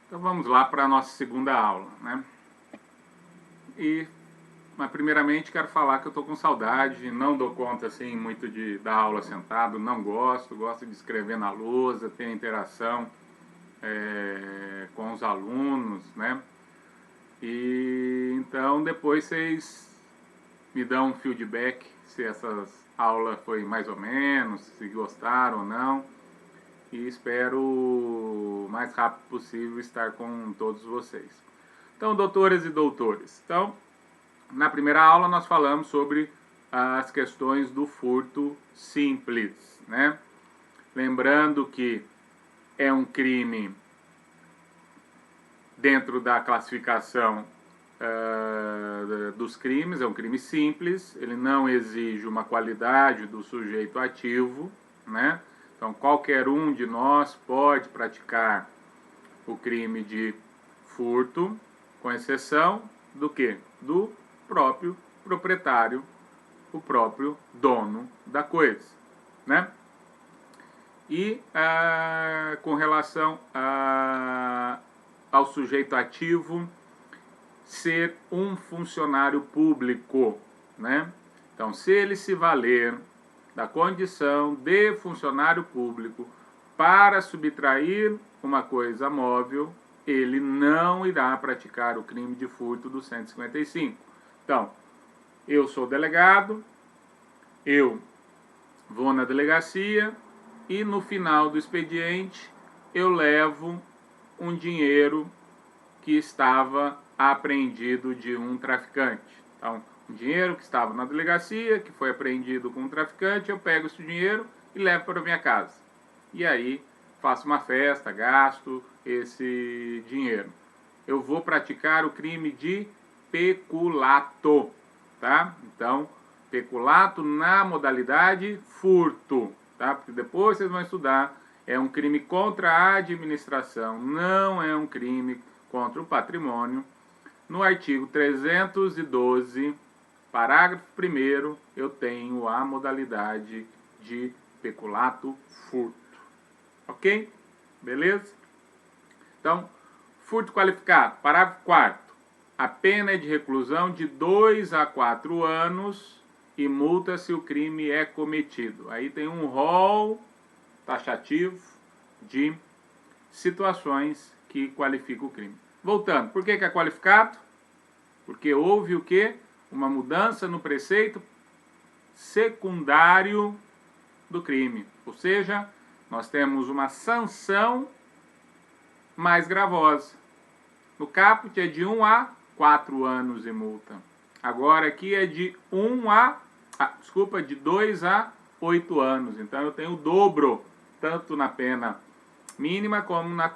Então vamos lá para a nossa segunda aula, né? Mas primeiramente quero falar que eu estou com saudade, não dou conta assim muito de dar aula sentado, não gosto de escrever na lousa, ter interação com os alunos, né? E então depois vocês me dão um feedback se essas aulas foi mais ou menos, se gostaram ou não. E espero o mais rápido possível estar com todos vocês. Então, doutoras e doutores, então, na primeira aula nós falamos sobre as questões do furto simples, né? Lembrando que é um crime dentro da classificação dos crimes, é um crime simples, ele não exige uma qualidade do sujeito ativo, né? Então, qualquer um de nós pode praticar o crime de furto, com exceção do quê? Do próprio proprietário, o próprio dono da coisa, né? E com relação ao sujeito ativo, ser um funcionário público, né? Então, se ele se valer da condição de funcionário público para subtrair uma coisa móvel, ele não irá praticar o crime de furto do 155. Então, eu sou delegado, eu vou na delegacia e no final do expediente eu levo um dinheiro que estava apreendido de um traficante. Então, um dinheiro que estava na delegacia, que foi apreendido com um traficante, eu pego esse dinheiro e levo para minha casa. E aí faço uma festa, gasto esse dinheiro. Eu vou praticar o crime de peculato, tá? Então, peculato na modalidade furto, tá? Porque depois vocês vão estudar, é um crime contra a administração, não é um crime contra o patrimônio. No artigo 312, parágrafo 1º, eu tenho a modalidade de peculato furto. Ok? Beleza? Então, furto qualificado, parágrafo 4º. A pena é de reclusão de 2 a 4 anos e multa se o crime é cometido. Aí tem um rol taxativo de situações que qualificam o crime. Voltando, por que é qualificado? Porque houve o quê? Uma mudança no preceito secundário do crime. Ou seja, nós temos uma sanção mais gravosa. No caput é de 1 a 4 anos de multa. Agora aqui é de 2 a 8 anos. Então eu tenho o dobro, tanto na pena mínima como na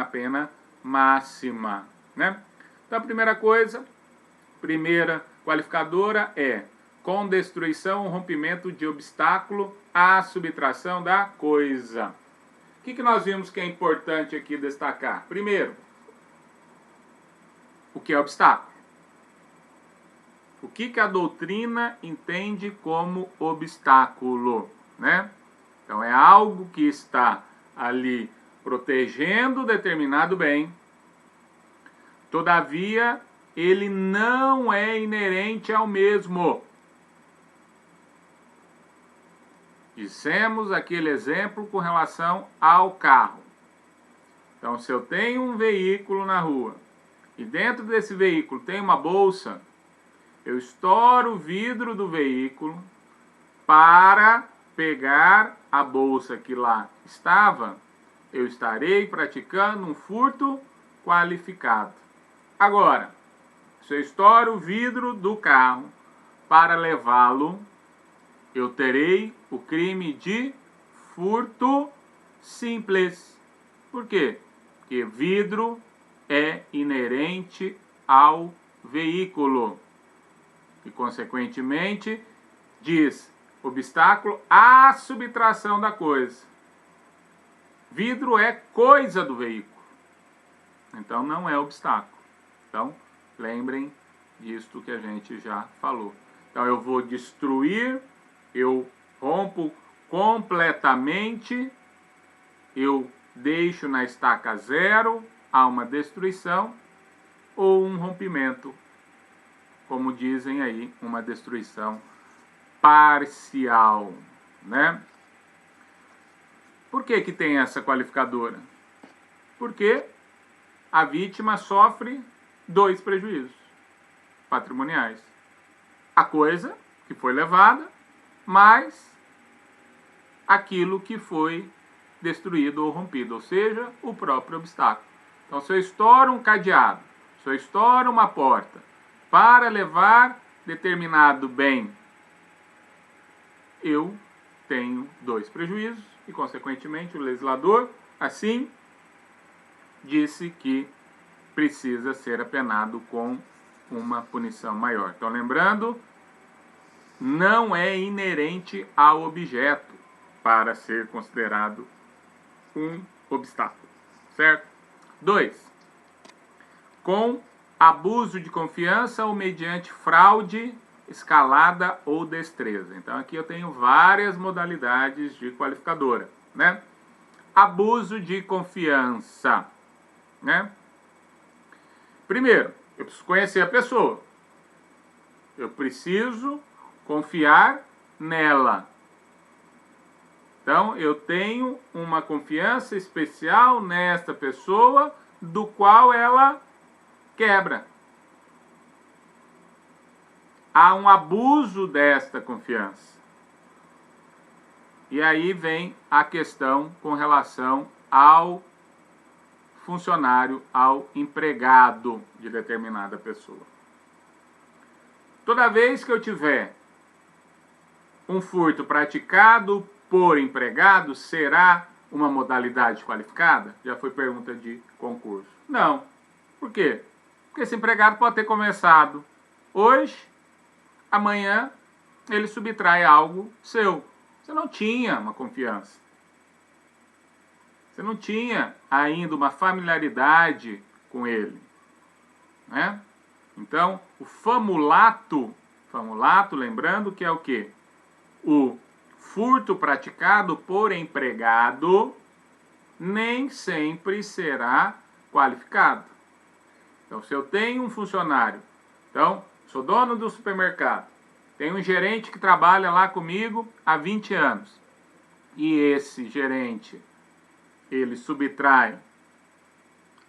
pena máxima, né? Então a primeira qualificadora é com destruição ou rompimento de obstáculo à subtração da coisa. O que nós vimos que é importante aqui destacar? Primeiro, o que é obstáculo? O que a doutrina entende como obstáculo, né? Então é algo que está ali protegendo determinado bem, todavia ele não é inerente ao mesmo. Dissemos aquele exemplo com relação ao carro. Então, se eu tenho um veículo na rua e dentro desse veículo tem uma bolsa, eu estouro o vidro do veículo para pegar a bolsa que lá estava, eu estarei praticando um furto qualificado. Agora, se eu estouro o vidro do carro para levá-lo, eu terei o crime de furto simples. Por quê? Porque vidro é inerente ao veículo. E, consequentemente, diz obstáculo à subtração da coisa. Vidro é coisa do veículo. Então, não é obstáculo. Então, lembrem disto que a gente já falou. Então, eu vou destruir, eu rompo completamente, eu deixo na estaca zero a uma destruição ou um rompimento, como dizem aí, uma destruição parcial, né? Por que que tem essa qualificadora? Porque a vítima sofre 2 prejuízos patrimoniais. A coisa que foi levada, mais aquilo que foi destruído ou rompido, ou seja, o próprio obstáculo. Então, se eu estouro um cadeado, se eu estouro uma porta para levar determinado bem, eu tenho 2 prejuízos e, consequentemente, o legislador, assim, disse que precisa ser apenado com uma punição maior. Então, lembrando, não é inerente ao objeto para ser considerado um obstáculo, certo? 2. Com abuso de confiança ou mediante fraude, escalada ou destreza. Então, aqui eu tenho várias modalidades de qualificadora, né? Abuso de confiança, né? Primeiro, eu preciso conhecer a pessoa. Eu preciso confiar nela. Então, eu tenho uma confiança especial nesta pessoa, do qual ela quebra. Há um abuso desta confiança. E aí vem a questão com relação ao funcionário, ao empregado de determinada pessoa. Toda vez que eu tiver um furto praticado por empregado, será uma modalidade qualificada? Já foi pergunta de concurso. Não. Por quê? Porque esse empregado pode ter começado hoje, amanhã ele subtrai algo seu. Você não tinha uma confiança. Você não tinha ainda uma familiaridade com ele, né? Então, o famulato, lembrando que é o quê? O furto praticado por empregado nem sempre será qualificado. Então, se eu tenho um funcionário, então, sou dono do supermercado, tenho um gerente que trabalha lá comigo há 20 anos, e esse gerente, ele subtrai,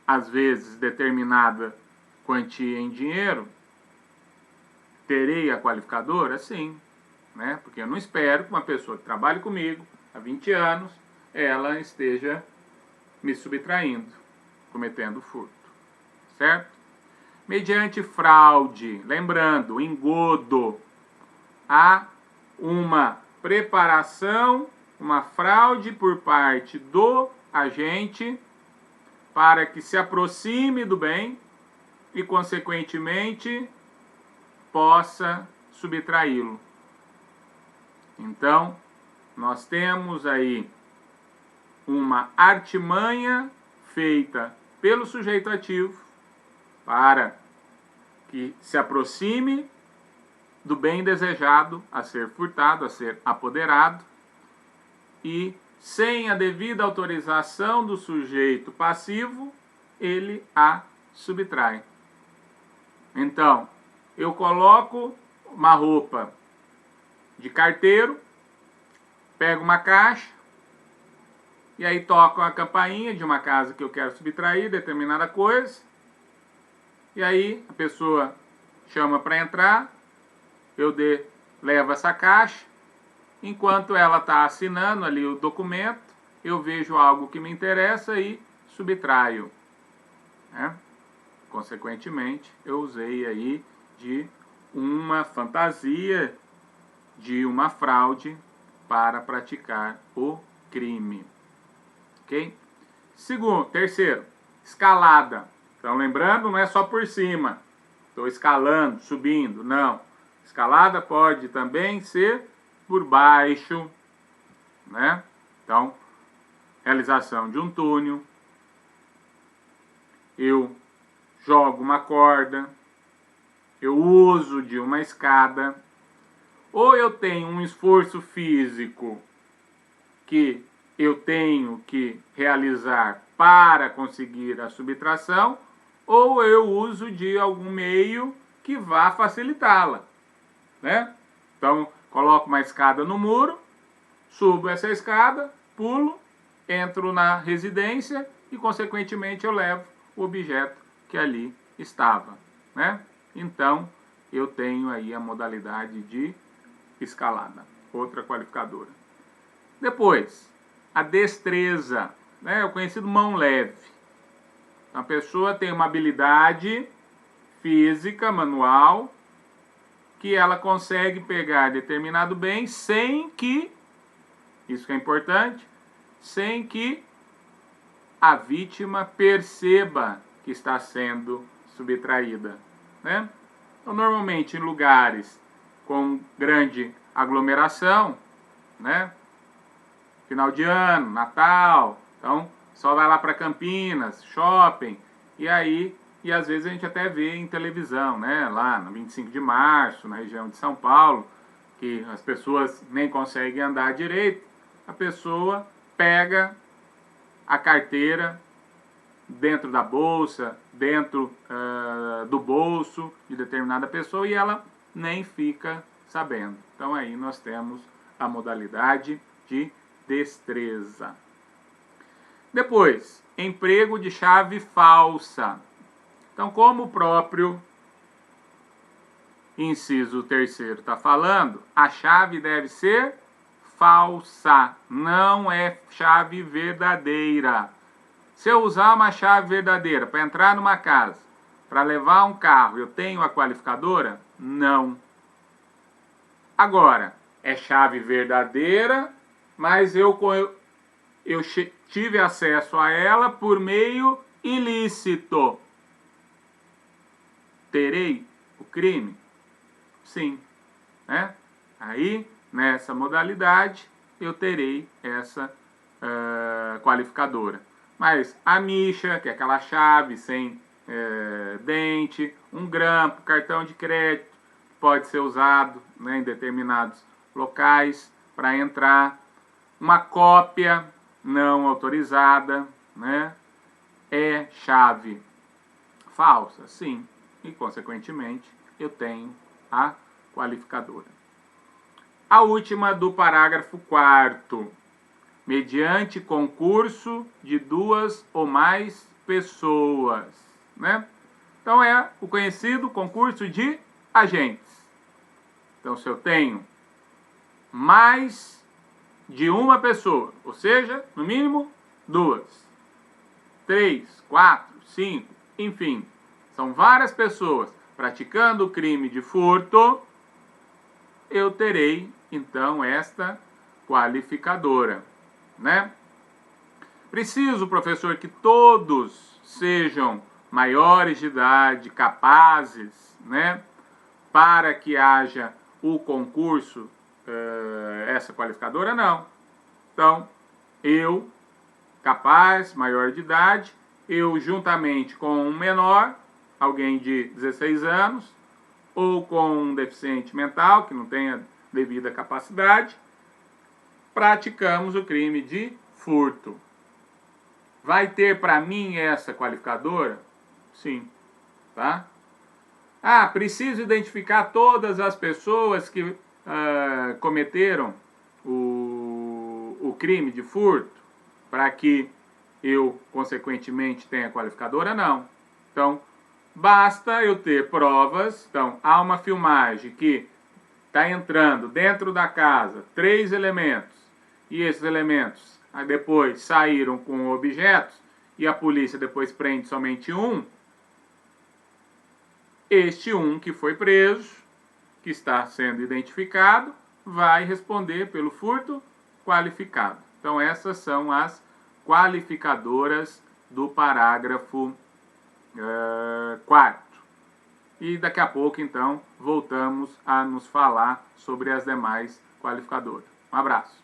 às vezes, determinada quantia em dinheiro, terei a qualificadora? Sim, né? Porque eu não espero que uma pessoa que trabalhe comigo há 20 anos, ela esteja me subtraindo, cometendo furto, certo? Mediante fraude, lembrando, engodo, há uma preparação, uma fraude por parte do agente para que se aproxime do bem e, consequentemente, possa subtraí-lo. Então, nós temos aí uma artimanha feita pelo sujeito ativo para que se aproxime do bem desejado a ser furtado, a ser apoderado, e sem a devida autorização do sujeito passivo, ele a subtrai. Então, eu coloco uma roupa de carteiro, pego uma caixa, e aí toco a campainha de uma casa que eu quero subtrair determinada coisa, e aí a pessoa chama para entrar, eu levo essa caixa, enquanto ela está assinando ali o documento, eu vejo algo que me interessa e subtraio, né? Consequentemente, eu usei aí de uma fantasia, de uma fraude para praticar o crime. Ok? Terceiro, escalada. Então, lembrando, não é só por cima. Estou escalando, subindo, não. Escalada pode também ser por baixo, né? Então, realização de um túnel. Eu jogo uma corda. Eu uso de uma escada. Ou eu tenho um esforço físico que eu tenho que realizar para conseguir a subtração, ou eu uso de algum meio que vá facilitá-la, né? Então, coloco uma escada no muro, subo essa escada, pulo, entro na residência e, consequentemente, eu levo o objeto que ali estava, né? Então, eu tenho aí a modalidade de escalada, outra qualificadora. Depois, a destreza, né? O conhecido mão leve. A pessoa tem uma habilidade física, manual, que ela consegue pegar determinado bem sem que, isso que é importante, sem que a vítima perceba que está sendo subtraída, né? Então, normalmente em lugares com grande aglomeração, né? Final de ano, Natal, então só vai lá para Campinas, shopping, e às vezes a gente até vê em televisão, né? Lá no 25 de março, na região de São Paulo, que as pessoas nem conseguem andar direito, a pessoa pega a carteira dentro da bolsa, dentro do bolso de determinada pessoa e ela nem fica sabendo. Então aí nós temos a modalidade de destreza. Depois, emprego de chave falsa. Então, como o próprio inciso 3º está falando, a chave deve ser falsa, não é chave verdadeira. Se eu usar uma chave verdadeira para entrar numa casa, para levar um carro, eu tenho a qualificadora? Não. Agora, é chave verdadeira, mas eu tive acesso a ela por meio ilícito. Terei o crime? Sim. Né? Aí, nessa modalidade, eu terei essa qualificadora. Mas a micha, que é aquela chave sem dente, um grampo, cartão de crédito, pode ser usado, né, em determinados locais para entrar. Uma cópia não autorizada, né, é chave falsa, sim. E, consequentemente, eu tenho a qualificadora. A última do parágrafo 4º. Mediante concurso de 2 ou mais pessoas, né? Então é o conhecido concurso de agentes. Então, se eu tenho mais de uma pessoa, ou seja, no mínimo 2, 3, 4, 5, enfim, são várias pessoas praticando o crime de furto, eu terei, então, esta qualificadora, né? Preciso, professor, que todos sejam maiores de idade, capazes, né, para que haja o concurso, essa qualificadora? Não. Então, eu, capaz, maior de idade, eu juntamente com um menor, alguém de 16 anos, ou com um deficiente mental, que não tenha devida capacidade, praticamos o crime de furto. Vai ter para mim essa qualificadora? Sim. Tá? Ah, preciso identificar todas as pessoas que cometeram o crime de furto para que eu, consequentemente, tenha qualificadora? Não. Então, basta eu ter provas. Então, há uma filmagem que está entrando dentro da casa 3 elementos e esses elementos depois saíram com objetos e a polícia depois prende somente um. Este um que foi preso, que está sendo identificado, vai responder pelo furto qualificado. Então, essas são as qualificadoras do parágrafo 4º. E daqui a pouco, então, voltamos a nos falar sobre as demais qualificadoras. Um abraço.